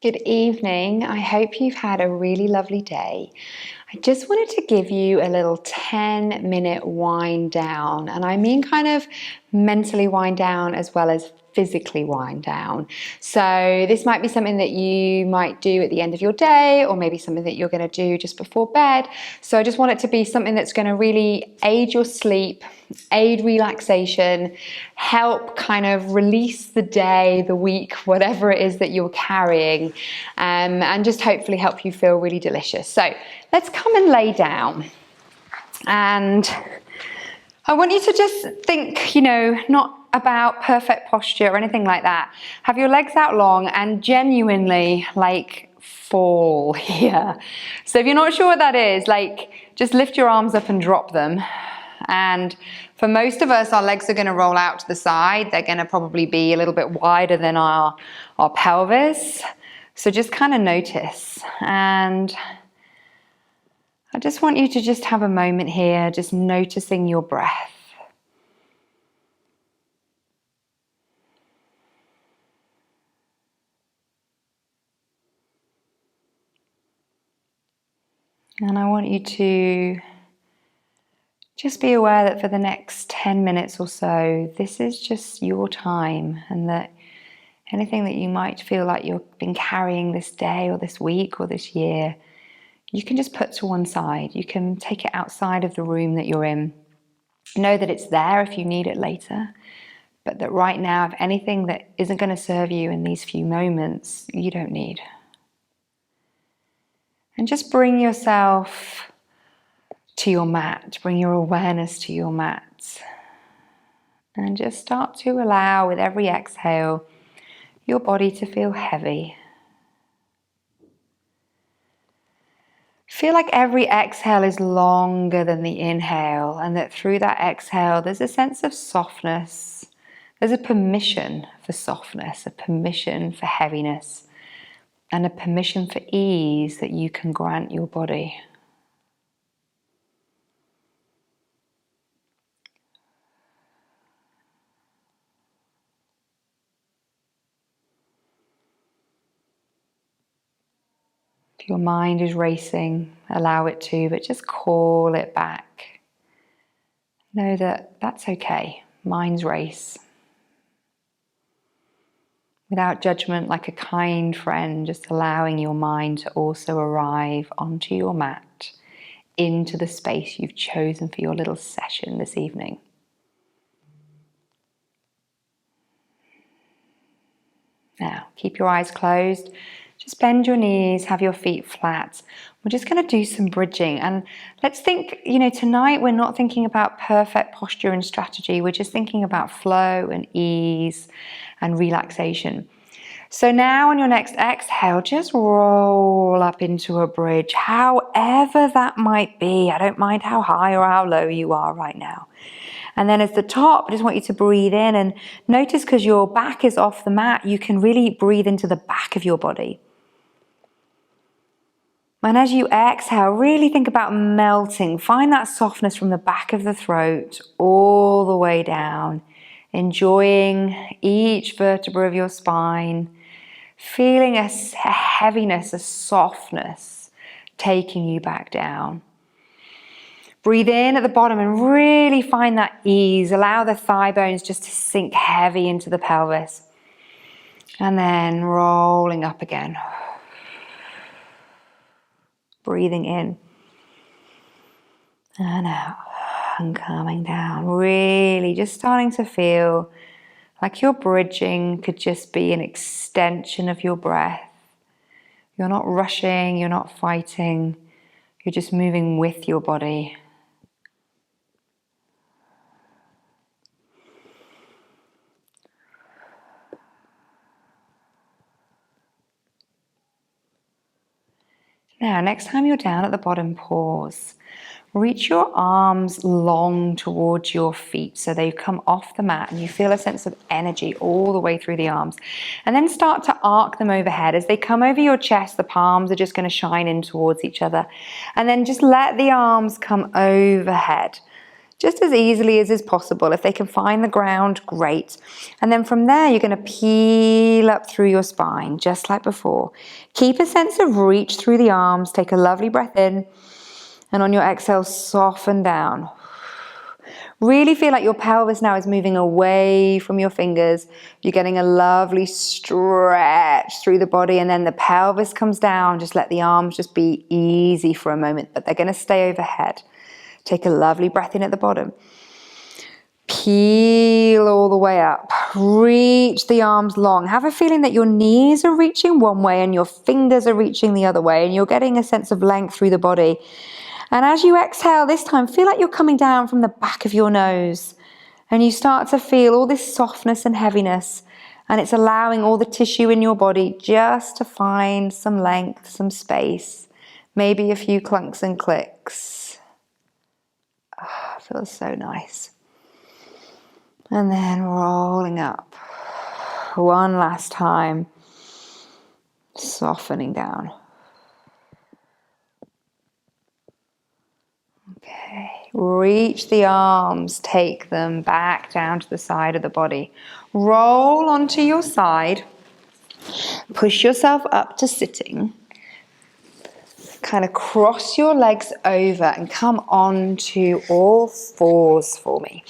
Good evening. I hope you've had a really lovely day. I just wanted to give you a little 10-minute wind down, and I mean kind of mentally wind down as well as physically wind down. So this might be something that you might do at the end of your day, or maybe something that you're going to do just before bed. So I just want it to be something that's going to really aid your sleep, aid relaxation, help kind of release the day, the week, whatever it is that you're carrying, and just hopefully help you feel really delicious. So let's come and lay down. And I want you to just think, not about perfect posture or anything like that. Have your legs out long and genuinely fall here. So if you're not sure what that is, just lift your arms up and drop them. And for most of us, our legs are going to roll out to the side. They're going to probably be a little bit wider than our pelvis. So just kind of notice. And I just want you to just have a moment here, just noticing your breath. And I want you to just be aware that for the next 10 minutes or so, this is just your time, and that anything that you might feel like you've been carrying this day or this week or this year, you can just put to one side. You can take it outside of the room that you're in. Know that it's there if you need it later, but that right now, if anything that isn't going to serve you in these few moments, you don't need. And just bring yourself to your mat, bring your awareness to your mat. And just start to allow, with every exhale, your body to feel heavy. Feel like every exhale is longer than the inhale, and that through that exhale, there's a sense of softness. There's a permission for softness, a permission for heaviness, and a permission for ease that you can grant your body. If your mind is racing, allow it to, but just call it back. Know that that's okay. Minds race. Without judgment, like a kind friend, just allowing your mind to also arrive onto your mat, into the space you've chosen for your little session this evening. Now, keep your eyes closed. Just bend your knees, have your feet flat. We're just going to do some bridging. And let's think, tonight we're not thinking about perfect posture and strategy. We're just thinking about flow and ease and relaxation. So now on your next exhale, just roll up into a bridge, however that might be. I don't mind how high or how low you are right now. And then at the top, I just want you to breathe in, and notice, because your back is off the mat, you can really breathe into the back of your body. And as you exhale, really think about melting. Find that softness from the back of the throat all the way down, enjoying each vertebra of your spine, feeling a heaviness, a softness taking you back down. Breathe in at the bottom and really find that ease. Allow the thigh bones just to sink heavy into the pelvis. And then rolling up again. Breathing in and out and coming down. Really just starting to feel like your bridging could just be an extension of your breath. You're not rushing, you're not fighting. You're just moving with your body. Now, next time you're down at the bottom, pause. Reach your arms long towards your feet so they come off the mat and you feel a sense of energy all the way through the arms. And then start to arc them overhead. As they come over your chest, the palms are just going to shine in towards each other. And then just let the arms come overhead. just as easily as is possible. If they can find the ground, great. And then from there, you're going to peel up through your spine, just like before. Keep a sense of reach through the arms. Take a lovely breath in. And on your exhale, soften down. Really feel like your pelvis now is moving away from your fingers. You're getting a lovely stretch through the body, and then the pelvis comes down. Just let the arms just be easy for a moment, but they're going to stay overhead. Take a lovely breath in at the bottom. Peel all the way up. Reach the arms long. Have a feeling that your knees are reaching one way and your fingers are reaching the other way, and you're getting a sense of length through the body. And as you exhale this time, feel like you're coming down from the back of your nose, and you start to feel all this softness and heaviness, and it's allowing all the tissue in your body just to find some length, some space, maybe a few clunks and clicks. Feels so nice. And then rolling up. One last time. Softening down. Okay. Reach the arms. Take them back down to the side of the body. Roll onto your side. Push yourself up to sitting. Kind of cross your legs over and come on to all fours for me.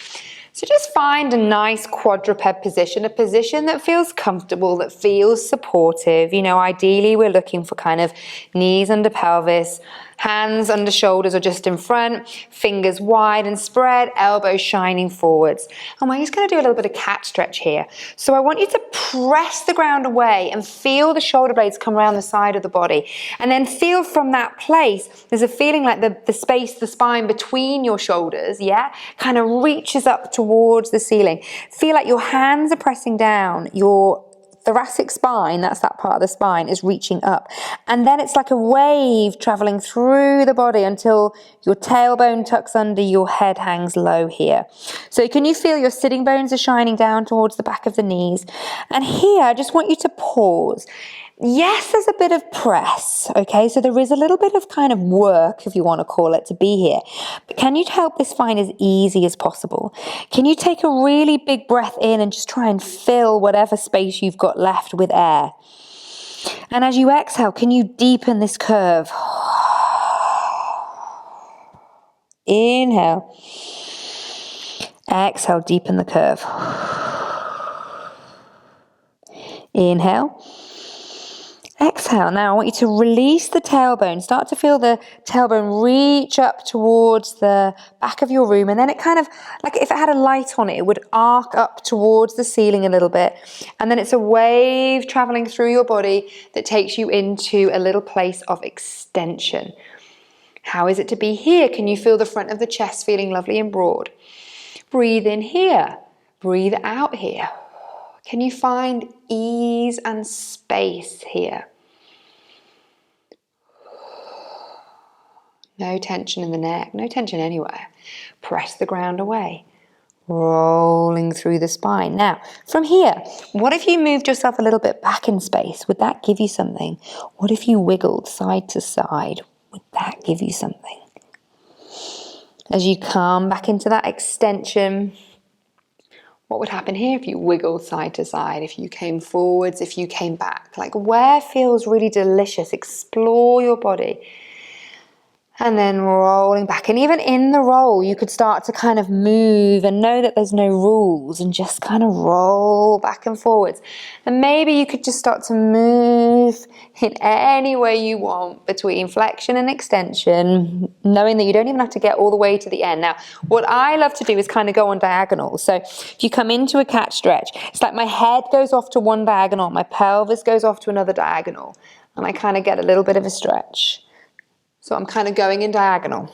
So just find a nice quadruped position, a position that feels comfortable, that feels supportive. You know, ideally we're looking for kind of knees under pelvis, hands under shoulders or just in front, fingers wide and spread, elbows shining forwards. And we're just going to do a little bit of cat stretch here. So I want you to press the ground away and feel the shoulder blades come around the side of the body. And then feel from that place, there's a feeling like the space, the spine between your shoulders, yeah, kind of reaches up towards the ceiling. Feel like your hands are pressing down, your thoracic spine, that's that part of the spine, is reaching up. And then it's like a wave traveling through the body until your tailbone tucks under, your head hangs low here. So can you feel your sitting bones are shining down towards the back of the knees? And here, I just want you to pause. Yes, there's a bit of press, okay? So there is a little bit of kind of work, if you want to call it, to be here. But can you help this find as easy as possible? Can you take a really big breath in and just try and fill whatever space you've got left with air? And as you exhale, can you deepen this curve? Inhale. Exhale, deepen the curve. Inhale. Exhale. Now I want you to release the tailbone. Start to feel the tailbone reach up towards the back of your room. And then it kind of, like if it had a light on it, it would arc up towards the ceiling a little bit. And then it's a wave traveling through your body that takes you into a little place of extension. How is it to be here? Can you feel the front of the chest feeling lovely and broad? Breathe in here. Breathe out here. Can you find ease and space here? No tension in the neck, no tension anywhere. Press the ground away. Rolling through the spine. Now, from here, what if you moved yourself a little bit back in space? Would that give you something? What if you wiggled side to side? Would that give you something? As you come back into that extension, what would happen here if you wiggled side to side, if you came forwards, if you came back? Like where feels really delicious? Explore your body. And then rolling back. And even in the roll, you could start to kind of move and know that there's no rules and just kind of roll back and forwards. And maybe you could just start to move in any way you want between flexion and extension, knowing that you don't even have to get all the way to the end. Now, what I love to do is kind of go on diagonal. So if you come into a cat stretch, it's like my head goes off to one diagonal, my pelvis goes off to another diagonal, and I kind of get a little bit of a stretch. So I'm kind of going in diagonal.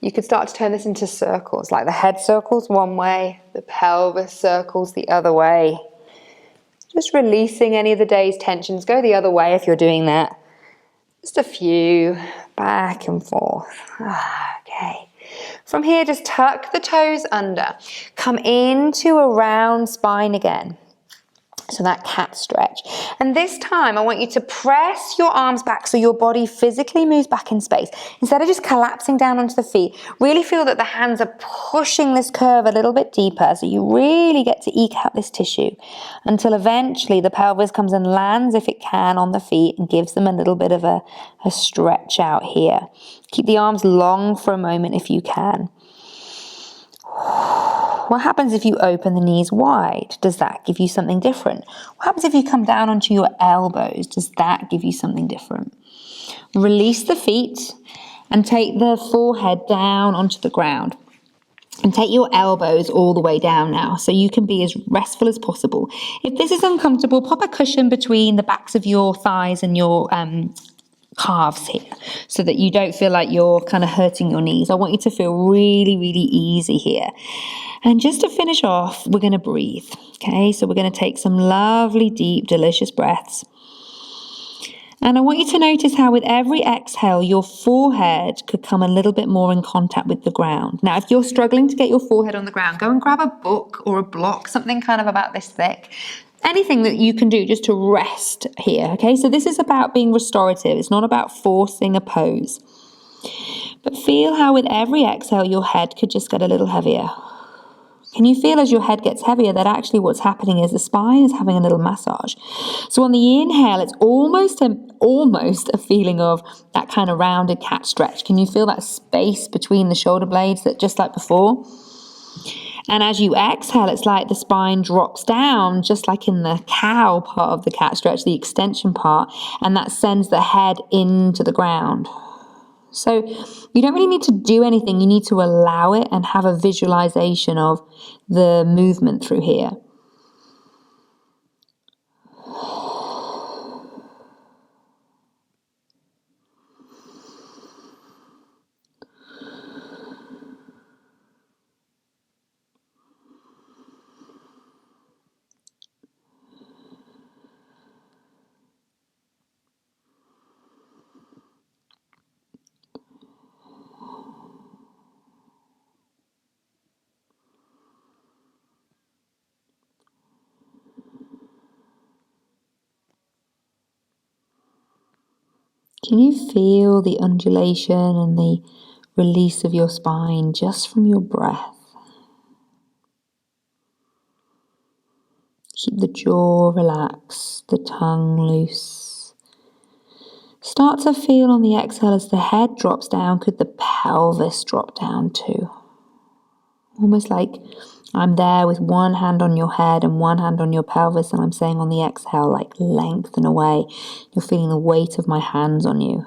You could start to turn this into circles, like the head circles one way, the pelvis circles the other way. Just releasing any of the day's tensions. Go the other way if you're doing that. Just a few, back and forth. Okay. From here, just tuck the toes under. Come into a round spine again. So that cat stretch. And this time I want you to press your arms back so your body physically moves back in space. Instead of just collapsing down onto the feet, really feel that the hands are pushing this curve a little bit deeper so you really get to eke out this tissue until eventually the pelvis comes and lands, if it can, on the feet and gives them a little bit of a stretch out here. Keep the arms long for a moment if you can. What happens if you open the knees wide? Does that give you something different? What happens if you come down onto your elbows? Does that give you something different? Release the feet and take the forehead down onto the ground. And take your elbows all the way down now so you can be as restful as possible. If this is uncomfortable, pop a cushion between the backs of your thighs and your calves here so that you don't feel like you're kind of hurting your knees. I want you to feel really, really easy here. And just to finish off, we're going to breathe. Okay, so we're going to take some lovely, deep, delicious breaths. And I want you to notice how with every exhale, your forehead could come a little bit more in contact with the ground. Now, if you're struggling to get your forehead on the ground, go and grab a book or a block, something kind of about this thick. Anything that you can do just to rest here, okay? So this is about being restorative. It's not about forcing a pose. But feel how with every exhale, your head could just get a little heavier. Can you feel as your head gets heavier that actually what's happening is the spine is having a little massage? So on the inhale, it's almost a feeling of that kind of rounded cat stretch. Can you feel that space between the shoulder blades, that just like before? And as you exhale, it's like the spine drops down, just like in the cow part of the cat stretch, the extension part, and that sends the head into the ground. So you don't really need to do anything. You need to allow it and have a visualization of the movement through here. Can you feel the undulation and the release of your spine just from your breath? Keep the jaw relaxed, the tongue loose. Start to feel on the exhale as the head drops down, could the pelvis drop down too? Almost like I'm there with one hand on your head and one hand on your pelvis, and I'm saying on the exhale, like lengthen away. You're feeling the weight of my hands on you.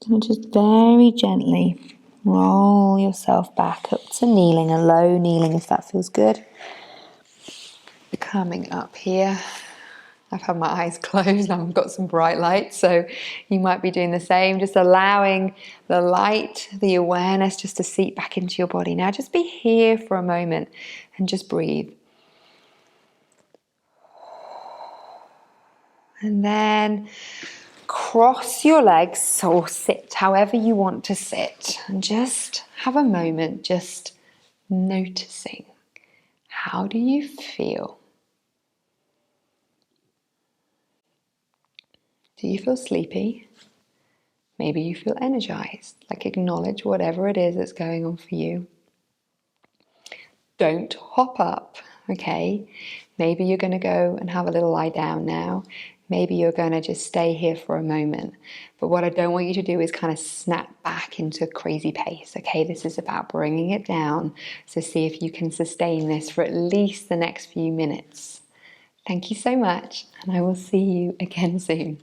And just very gently roll yourself back up to kneeling, a low kneeling if that feels good. Coming up here, I've had my eyes closed, I've got some bright light, so you might be doing the same, just allowing the light, the awareness just to seep back into your body. Now just be here for a moment and just breathe. And then cross your legs or sit however you want to sit and just have a moment just noticing. How do you feel? Do you feel sleepy? Maybe you feel energized. Like acknowledge whatever it is that's going on for you. Don't hop up, okay? Maybe you're going to go and have a little lie down now. Maybe you're going to just stay here for a moment. But what I don't want you to do is kind of snap back into a crazy pace, okay? This is about bringing it down. So see if you can sustain this for at least the next few minutes. Thank you so much, and I will see you again soon.